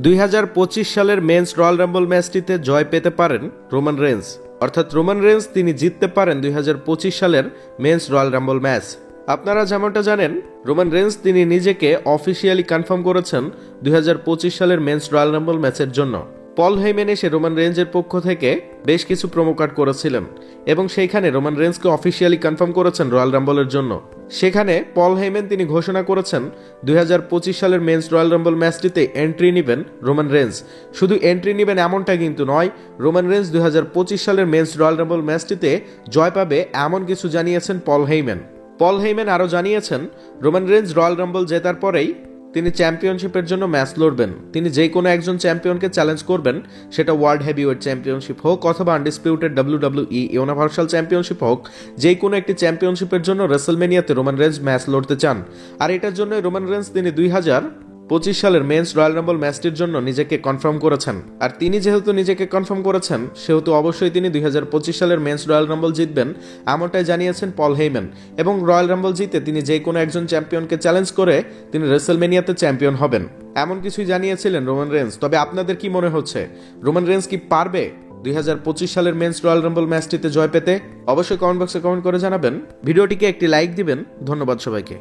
2025 সালের men's royal Rumble ম্যাচটিতে জয় পেতে পারেন রোমান রেন্স। অর্থাৎ রোমান রেন্স তিনি জিততে পারেন 2025 সালের মেন্স রয়্যাল রাম্বল ম্যাচ। আপনারা যেমনটা জানেন, রোমান রেন্স তিনি নিজেকে অফিসিয়ালি কনফার্ম করেছেন 2025 সালের মেন্স রয়্যাল রাম্বল ম্যাচের জন্য। পল হেইম্যান এসে রোমান রেন্সের পক্ষ থেকে বেশ কিছু প্রোমো কার্ড করেছিলেন এবং সেইখানে রোমান রেন্সকে অফিসিয়ালি কনফার্ম করেছেন রয়্যাল রাম্বলের জন্য। সেখানে পল হেইম্যান তিনি ঘোষণা করেছেন 2025 সালের মেন্স রয়্যাল রাম্বল ম্যাচটিতে এন্ট্রি নেবেন রোমান রেন্স। শুধু এন্ট্রি নেবেন এমনটা কিন্তু নয়, রোমান রেন্স 2025 সালের মেন্স রয়্যাল রাম্বল ম্যাচটিতে জয় পাবে এমন কিছু জানিয়েছেন পল হেইম্যান। পল হেইম্যান আরও জানিয়েছেন, রোমান রেন্স রয়্যাল রাম্বল জেতার পরেই তিনি চ্যাম্পিয়নশিপের জন্য ম্যাচ লড়বেন। তিনি যে কোনো একজন চ্যাম্পিয়নকে চ্যালেঞ্জ করবেন, সেটা ওয়ার্ল্ড হেভিওয়েট চ্যাম্পিয়নশিপ হোক অথবা আনডিসপিউটেড WWE ইউনিভার্সাল চ্যাম্পিয়নশিপ হোক, যে কোনো একটি চ্যাম্পিয়নশিপের জন্য রেসলমেনিয়াতে রোমান রেন্স ম্যাচ লড়তে চান। আর এটার জন্য রোমান রেন্স তিনি 2025 সালের মেন্স রয়্যাল রাম্বল ম্যাচটির জন্য নিজেকে কনফার্ম করেছেন। আর তিনি যেহেতু নিজেকে কনফার্ম করেছেন, সেহেতু অবশ্যই তিনি 2025 সালের মেন্স রয়্যাল রাম্বল জিতবেন এমনটাই জানিয়েছেন পল হেইম্যান। এবং রয়্যাল রাম্বল জিতে তিনি যে কোনো একজন চ্যাম্পিয়নকে চ্যালেঞ্জ করে তিনি রেসলমেনিয়াতে চ্যাম্পিয়ন হবেন, এমন কিছুই জানিয়েছিলেন রোমান রেন্স। তবে আপনাদের কি মনে হচ্ছে, রোমান রেন্স কি পারবে 2025 সালের মেন্স রয়্যাল রাম্বল ম্যাচটিতে জয় পেতে? অবশ্যই কমেন্ট বক্সে কমেন্ট করে জানাবেন। ভিডিওটিকে একটি লাইক দিবেন। ধন্যবাদ সবাইকে।